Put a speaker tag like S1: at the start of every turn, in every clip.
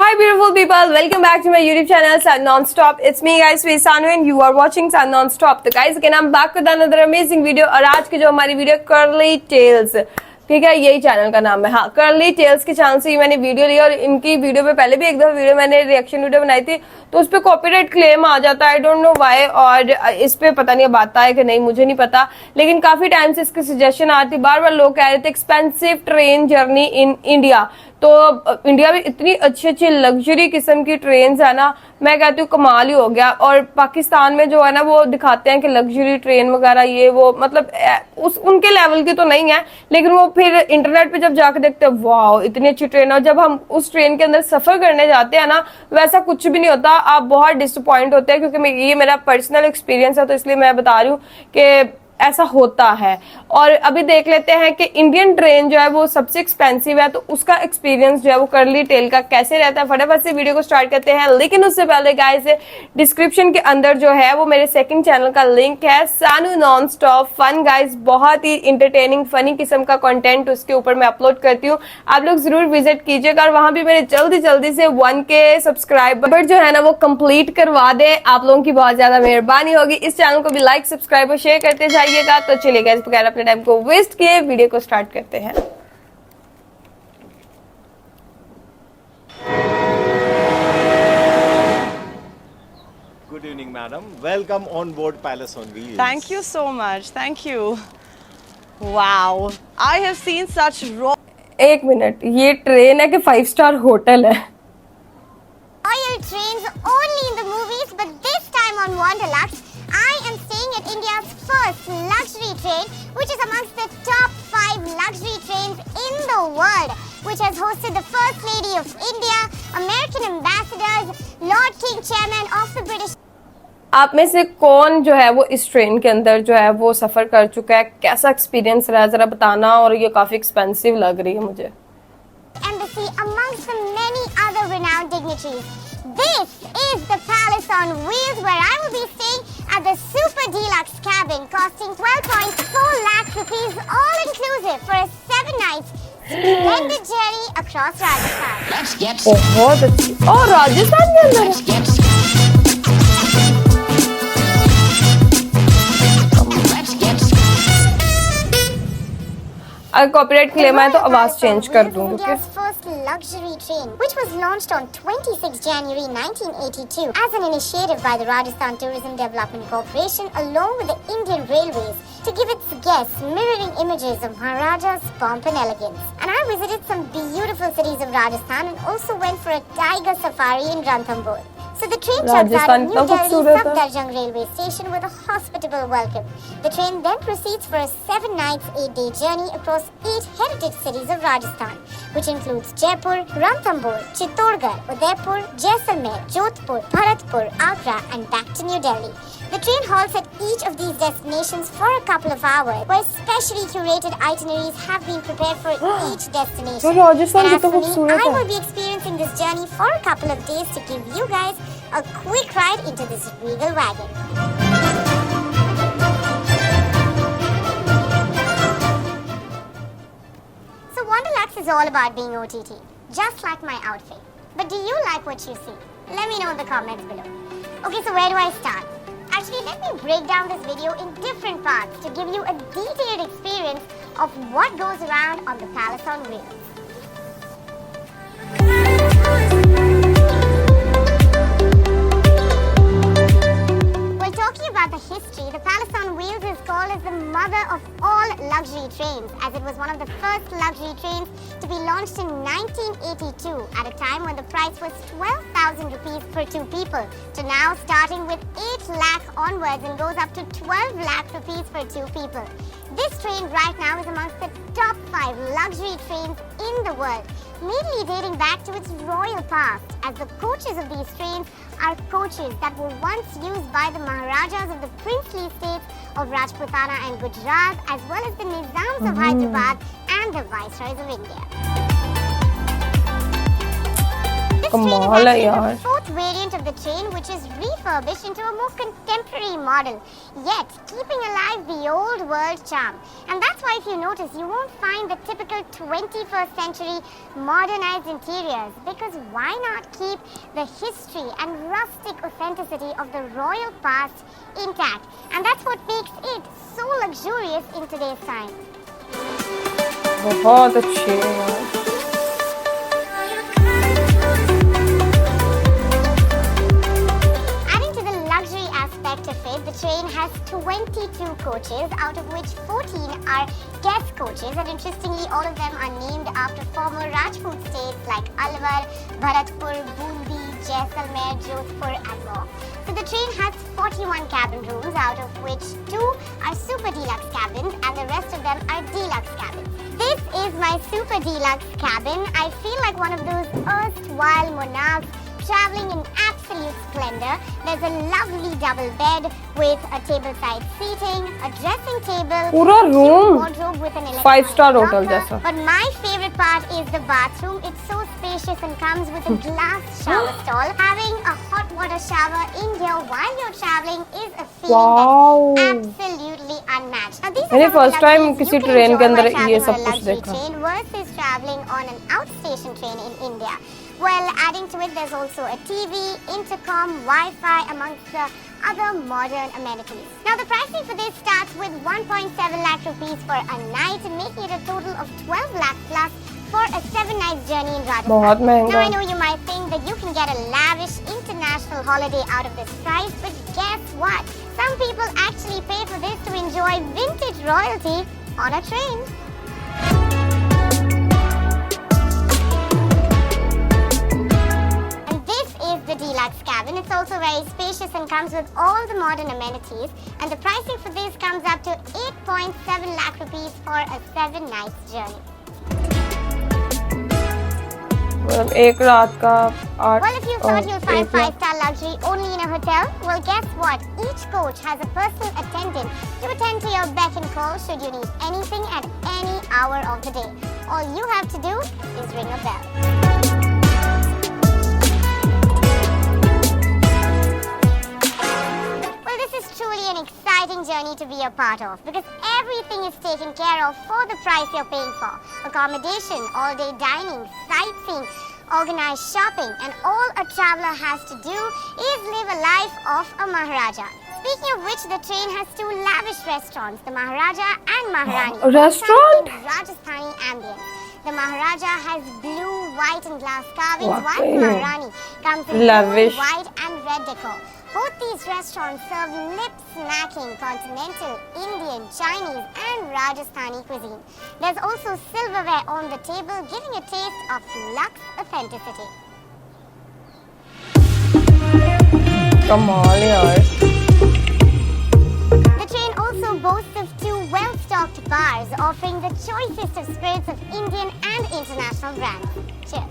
S1: Hi beautiful people, welcome back to my YouTube channel Sun Non-Stop. It's me guys, Sanu and you are watching Sun Non-Stop. तो guys again I'm back with another amazing video और आज की जो हमारी video curly tales, ठीक है, यही channel का नाम है। हाँ, कर्ली टेल्स के चैनल से ही मैंने वीडियो ली और इनकी वीडियो पे पहले भी एक दफा वीडियो मैंने रिएक्शन वीडियो बनाई थी तो उस पर कॉपीराइट क्लेम आ जाता है, आई डोंट नो व्हाई। और इस पे पता नहीं अब आता है कि नहीं, मुझे नहीं पता, लेकिन काफी टाइम से इसकी सजेशन आती, बार बार लोग कह रहे थे expensive train journey in India. तो इंडिया में इतनी अच्छी अच्छी लग्जरी किस्म की ट्रेन है ना, मैं कहती हूँ कमाल ही हो गया। और पाकिस्तान में जो है ना वो दिखाते हैं कि लग्जरी ट्रेन वगैरह ये वो, मतलब उनके लेवल की तो नहीं है, लेकिन वो फिर इंटरनेट पे जब जाके देखते हैं वाह इतनी अच्छी ट्रेन, और जब हम उस ट्रेन के अंदर सफर करने जाते हैं ना वैसा कुछ भी नहीं होता, आप बहुत डिसअपॉइंट होते हैं। क्योंकि ये मेरा पर्सनल एक्सपीरियंस है तो इसलिए मैं बता रही हूँ कि ऐसा होता है। और अभी देख लेते हैं कि इंडियन ट्रेन जो है वो सबसे एक्सपेंसिव है, तो उसका एक्सपीरियंस जो है वो कर्ली टेल का कैसे रहता है। फटाफट से वीडियो को स्टार्ट करते हैं, लेकिन उससे पहले गाइस डिस्क्रिप्शन के अंदर जो है वो मेरे सेकंड चैनल का लिंक है, सानू नॉन स्टॉप फन। गाइस बहुत ही इंटरटेनिंग फनी किस्म का कंटेंट उसके ऊपर मैं अपलोड करती हूँ, आप लोग जरूर विजिट कीजिएगा। और वहां भी मेरे जल्दी से 1K सब्सक्राइबर जो है ना वो कंप्लीट करवा दे, आप लोगों की बहुत ज्यादा मेहरबानी होगी। इस चैनल को भी लाइक सब्सक्राइब और शेयर करते जाइए। तो चलिए गाइस बगैर अपने टाइम को वेस्ट किए वीडियो को स्टार्ट करते हैं।
S2: Good evening, madam. Welcome on board Palace on Wheels.
S3: Thank you so much. Thank you. Wow. I have seen such raw.
S1: एक मिनट, ये ट्रेन है कि 5 स्टार होटल है?
S4: Royal trains only in the movies, but this time on Wanderlust, I am staying at India's first luxury train, which is amongst the top 5 luxury trains in the world, which has hosted the First Lady of India, American ambassadors, Lord King Chairman of the British.
S1: आप में से कौन जो है वो इस train के अंदर जो है वो सफर कर चुका है, कैसा एक्सपीरियंस रहा जरा बताना। और ये काफी एक्सपेंसिव लग रही है मुझे।
S4: Embassy amongst the many other renowned dignitaries. This is the Palace on Wheels, where I will be staying at the super deluxe cabin costing 12.4 lakh rupees all inclusive for a 7 nights splendid journey across Rajasthan.
S5: Let's get
S1: बहुत अच्छी। और राजस्थान के अंदर
S5: let's get let's get
S1: अगर copyright claim आए तो आवाज change कर दूंगी।
S4: India's first luxury train, which was launched on 26 January 1982 as an initiative by the Rajasthan Tourism Development Corporation along with the Indian Railways to give its guests mirroring images of Maharaja's pomp and elegance. And I visited some beautiful cities of Rajasthan and also went for a tiger safari in Ranthambore. So the train chugs out of New Delhi's Safdarjung railway station with a hospitable welcome. The train then proceeds for a 7 nights, 8-day journey across 8 heritage cities of Rajasthan, which includes Jaipur, Ranthambore, Chittorgarh, Udaipur, Jaisalmer, Jodhpur, Bharatpur, Agra and back to New Delhi. The train halts at each of these destinations for a couple of hours, where specially curated itineraries have been prepared for each destination. And as for me, I will be experiencing this journey for a couple of days to give you guys a quick ride into this regal wagon. So Wanderlux is all about being OTT, just like my outfit. But do you like what you see? Let me know in the comments below. Okay, so where do I start? Actually, let me break down this video in different parts to give you a detailed experience of what goes around on the Palace on Wheels. Well, talking about the history, the Palace on Wheels is called as the mother of all luxury trains, as it was one of the first luxury trains to be launched in 1982 at a time when the price was 12,000 rupees for 2 people, to now starting with 8 lakh onwards and goes up to 12 lakh rupees for 2 people. This train right now is amongst the top 5 luxury trains in the world, mainly dating back to its royal past, as the coaches of these trains are coaches that were once used by the Maharajas of the princely states of Rajputana and Gujarat, as well as the Nizams of Hyderabad and the Viceroys of India. This train is
S1: कमाल है
S4: actually
S1: यार.
S4: the fourth variant of the train, which is refurbished into a more contemporary model, yet keeping alive the old world charm. And that's why, if you notice, you won't find the typical 21st century modernized interiors, because why not keep the history and rustic authenticity of the royal past intact? And that's what makes it so luxurious in today's time.
S1: बहुत अच्छी है यार.
S4: Adding to the luxury aspect of it, the train has 22 coaches, out of which 14 are guest coaches, and interestingly, all of them are named after former Rajput states like Alwar, Bharatpur, Bundi, Jaisalmer, Jodhpur, and more. So the train has 41 cabin rooms, out of which 2 are super deluxe cabins, and the rest of them are deluxe cabins. This is my super deluxe cabin. I feel like one of those erstwhile monarchs traveling in absolute splendor. There's a lovely double bed with a table-side seating, a dressing table,
S1: पूरा
S4: a cute
S1: room
S4: wardrobe with an electronic
S1: 5-star hotel
S4: rocker.
S1: जैसा.
S4: But my favorite part is the bathroom. It's so spacious and comes with a glass shower stall. Having a hot water shower in here while you're traveling is a feeling
S1: Wow.
S4: that's absolutely unmatched. Now, these are
S1: मैंने
S4: some of the
S1: first time
S4: luxuries
S1: किसी
S4: you can
S1: train के
S4: enjoy
S1: अंदर
S4: while traveling
S1: ये
S4: on
S1: सब
S4: a
S1: कुछ
S4: luxury
S1: देखा.
S4: train versus traveling on an outstation train in India. Well, adding to it, there's also a TV, intercom, Wi-Fi, amongst the other modern amenities. Now, the pricing for this starts with 1.7 lakh rupees for a night, making it a total of 12 lakh plus for a 7-night journey in Rajasthan.
S1: बहुत महंगा.
S4: Now, I know you might think that you can get a lavish international holiday out of this price, but guess what? Some people actually pay for this to enjoy vintage royalty on a train. The deluxe cabin. It's also very spacious and comes with all the modern amenities, and the pricing for this comes up to 8.7 lakh rupees for a 7-night journey.
S1: मतलब एक रात का 8.
S4: Well, if you thought you'll find 5-star luxury only in a hotel, well, guess what? Each coach has a personal attendant to attend to your beck and call should you need anything at any hour of the day. All you have to do is ring a bell. Truly an exciting journey to be a part of, because everything is taken care of for the price you're paying for. Accommodation, all-day dining, sightseeing, organized shopping, and all a traveler has to do is live a life of a Maharaja. Speaking of which, the train has 2 lavish restaurants, the Maharaja and Maharani.
S1: A restaurant?
S4: In Rajasthani ambience. The Maharaja has blue, white and glass carvings,
S1: Wow.
S4: while the Maharani comes in
S1: Lavish.
S4: blue, white and red decor. Both these restaurants serve lip-smacking continental, Indian, Chinese and Rajasthani cuisine. There's also silverware on the table, giving a taste of luxe authenticity.
S1: कमाल यार.
S4: The train also boasts of 2 well-stocked bars, offering the choicest of spirits of Indian and international brands. Cheers.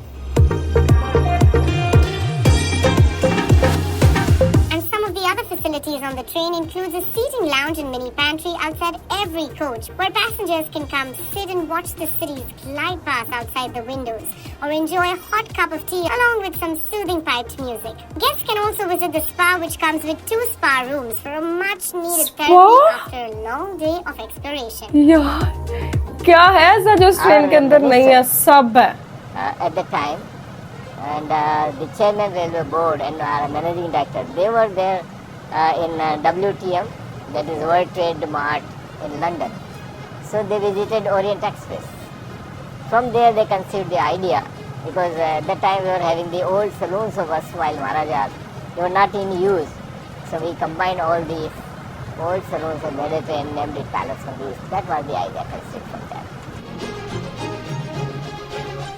S4: Other facilities on the train includes a seating lounge and mini pantry outside every coach, where passengers can come sit and watch the cities glide past outside the windows, or enjoy a hot cup of tea along with some soothing piped music. Guests can also visit the spa, which comes with 2 spa rooms for a much needed therapy after a long day of exploration.
S1: यार क्या है ऐसा जो इस train के अंदर नहीं है? सब है.
S5: At the time, and the chairman railway board and our managing director, they were there in WTM, that is World Trade Mart in London. So they visited Orient Express. From there they conceived the idea, because at that time we were having the old saloons of erstwhile Maharajas. They were not in use. So we combined all these old saloons and made it and named it Palace on Wheels. That was the idea conceived from that.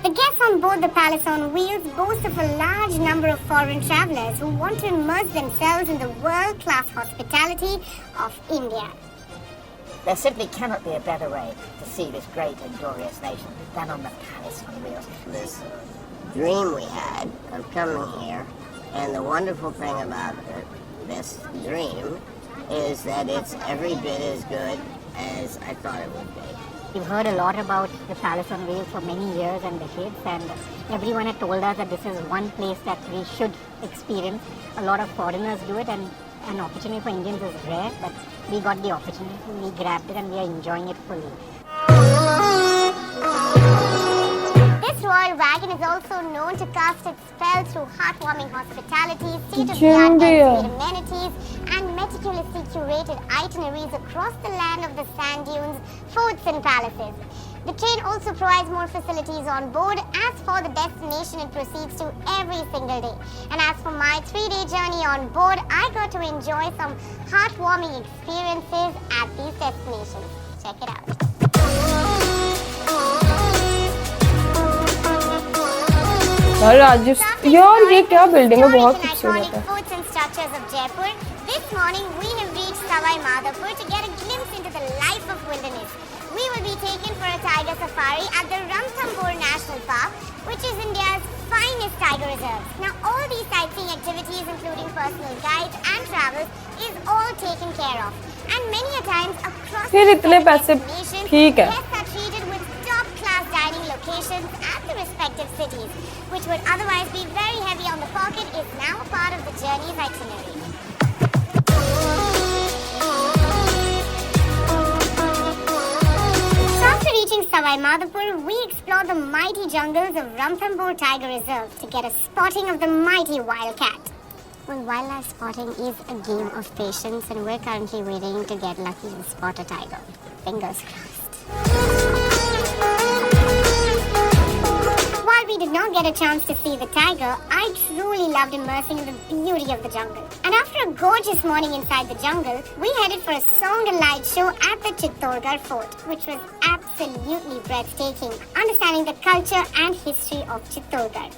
S4: The guests on board the Palace on Wheels boast of a large number of foreign travellers who want to immerse themselves in the world-class hospitality of India.
S5: There simply cannot be a better way to see this great and glorious nation than on the Palace on Wheels. This dream we had of coming here, and the wonderful thing about this dream is that it's every bit as good as I thought it would be.
S6: We've heard a lot about the Palace on Wheels for many years and decades, and everyone had told us that this is one place that we should experience. A lot of foreigners do it, and an opportunity for Indians is rare, but we got the opportunity, we grabbed it, and we are enjoying it fully.
S4: This royal wagon is also known to cast its spell through heartwarming hospitality, state-of-the-art amenities, and meticulously curated itineraries across the land of the sand dunes, forts and palaces. The train also provides more facilities on board. As for the destination, it proceeds to every single day. And as for my 3-day journey on board, I got to enjoy some heartwarming experiences at these destinations. Check it out.
S1: Rajasthan यार ये क्या building है, बहुत खूबसूरत है.
S4: Forts and structures of Jaipur. This morning we have reached Savai Madhopur to get a glimpse into the life of wilderness. We will be taken for a tiger safari at the Ranthambore National Park, which is India's finest tiger reserve. Now all these sightseeing activities, including personal guides and travels, is all taken care of. And many a times across
S1: फिर
S4: the
S1: इतने पैसे
S4: destinations,
S1: ठीक है.
S4: guests are treated with top-class dining locations at the respective cities, which would otherwise be very heavy on the pocket, is now a part of the journey's itinerary. So after reaching Savai Madhopur, we explore the mighty jungles of Ranthambore Tiger Reserve to get a spotting of the mighty wildcat. Well, wildlife spotting is a game of patience, and we're currently waiting to get lucky and spot a tiger. Fingers crossed. While we did not get a chance to see the tiger, I truly loved immersing in the beauty of the jungle. And after a gorgeous morning inside the jungle, we headed for a song and light show at the Chittorgarh Fort, which was absolutely breathtaking, understanding the culture and history of Chittorgarh.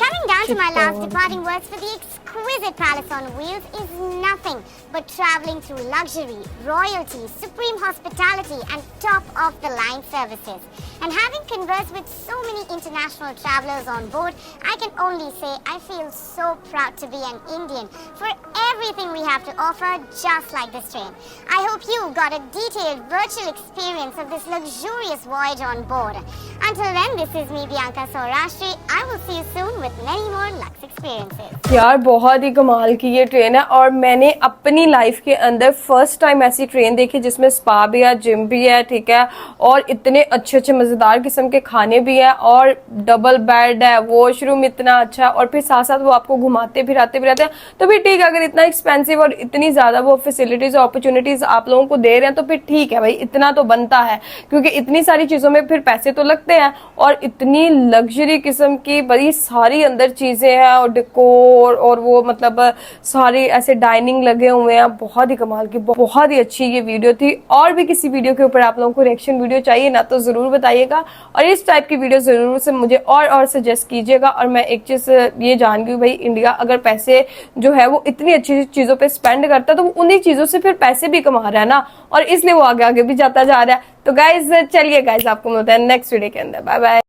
S4: Coming down to my last departing words for the exquisite palace on wheels is nothing but traveling through luxury, royalty, supreme hospitality and top-of-the-line services. And having conversed with so many international travelers on board, I can only say I feel so proud to be an Indian for everything we have to offer, just like this train. I hope you got a detailed virtual experience of this luxurious voyage on board. Until then, this is me, Bianca Saurashtri. I will see you soon with many more Lux experiences.
S1: यार बहुत ही कमाल की ये train है, और मैंने अपनी life के अंदर फर्स्ट टाइम ऐसी ट्रेन देखी जिसमें स्पा भी है, जिम भी है, ठीक है, और इतने अच्छे अच्छे मजेदार किस्म के खाने भी हैं, और डबल बेड है, वॉशरूम इतना अच्छा, और फिर साथ साथ वो आपको घुमाते फिराते भी रहते हैं. तो फिर ठीक है, अगर इतना एक्सपेंसिव और इतनी ज्यादा वो फैसिलिटीज और अपॉर्चुनिटीज आप लोगों को दे रहे हैं तो फिर ठीक है भाई, इतना तो बनता है, क्योंकि इतनी सारी चीजों में फिर पैसे तो लगते हैं, और इतनी लग्जरी किस्म की बड़ी सारी अंदर चीजें हैं, और डेकोर और वो मतलब सारी ऐसे डाइनिंग लगे हुए हैं. बहुत ही कमाल की, बहुत ही अच्छी ये वीडियो थी. और भी किसी वीडियो के ऊपर आप लोगों को रिएक्शन वीडियो चाहिए ना, तो जरूर बताइएगा, और इस टाइप की वीडियो जरूर से मुझे और सजेस्ट कीजिएगा. और मैं एक चीज ये जान गई भाई, इंडिया अगर पैसे जो है वो इतनी अच्छी चीजों पे स्पेंड करता है तो वो उन्हीं चीजों से फिर पैसे भी कमा रहा है ना, और इसलिए वो आगे आगे भी जाता जा रहा है. तो गाइज चलिए गाइज, आपको मिलता है नेक्स्ट वीडियो के अंदर. Bye bye.